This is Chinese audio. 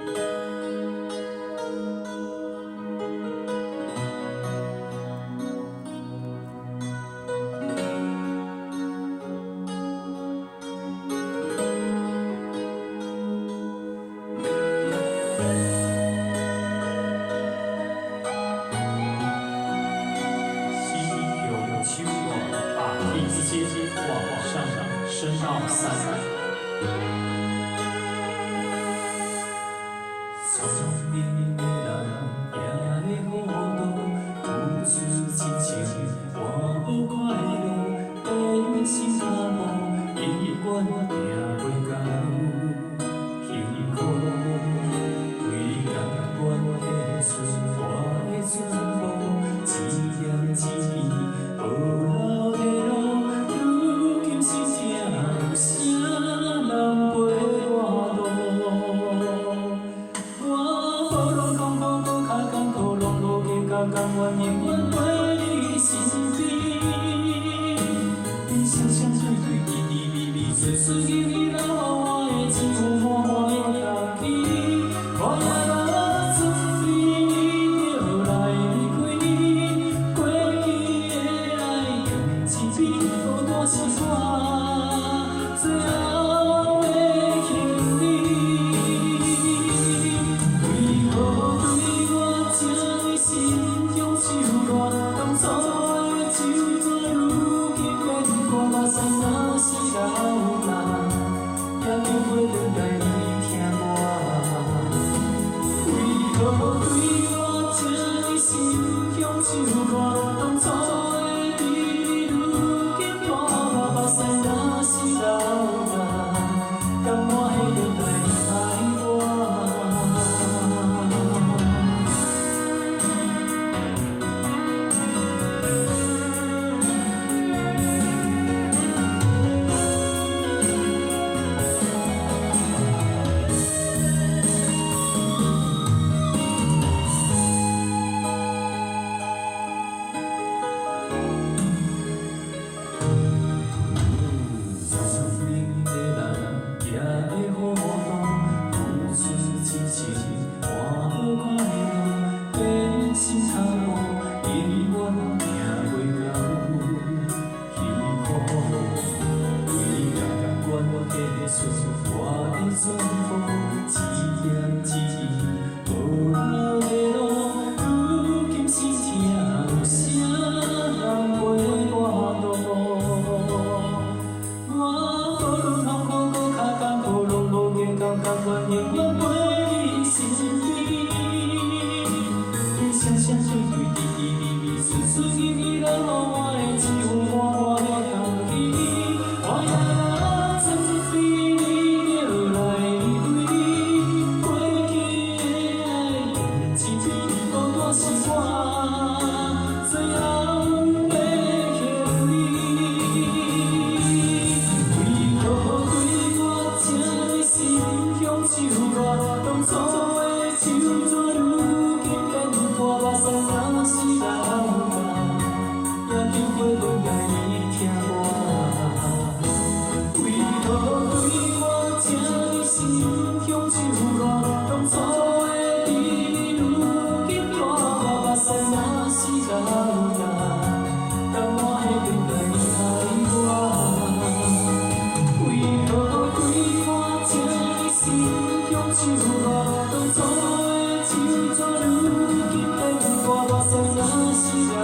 往上升到3。聪明的人行的好道，付出真情换好快乐，变心脚步永远行袂到幸福。为甘愿献出我的全部，一念一意无留地路。如今心痛，有啥人陪我渡？我好拢空苦，搁较艰苦，拢无加甘愿，永远陪你身边。你声声对对，甜甜蜜蜜，岁岁日日，留我的情有满满的空气。我也若准备你就来离开，过去的爱用一笔，孤单是我最后的行李。为何对我这呢心中手热？当初的手纸，如今变寒，目屎若是流干，也流袂落来你疼我。为何对我这呢心中手热？当初的你，如今看目屎若是流干，甘我会落来爱我？聪明的人行的好道，付出真情换好快乐，变心脚步永远行袂到幸福。为甘愿献出我的全部，一念一意无留地路。如今心痛，有啥人陪我渡？我好拢痛苦，搁较艰苦，拢无加甘愿，永远陪你身边。你声声对对，甜甜蜜蜜，岁岁日日，留我的情有满满的空气。我也若准备你就来离开，过去的爱用一笔，孤单是我最后的行李。为何对我这呢心中手热？当初的手纸，如今变寒，目屎若是流干，也流袂落来你疼我。为何对我这呢心中手热？当初的你，如今看目屎若是流干，甘我会落来爱我？为何对我这呢心中手热？当初的手纸，如今变寒，目屎若是流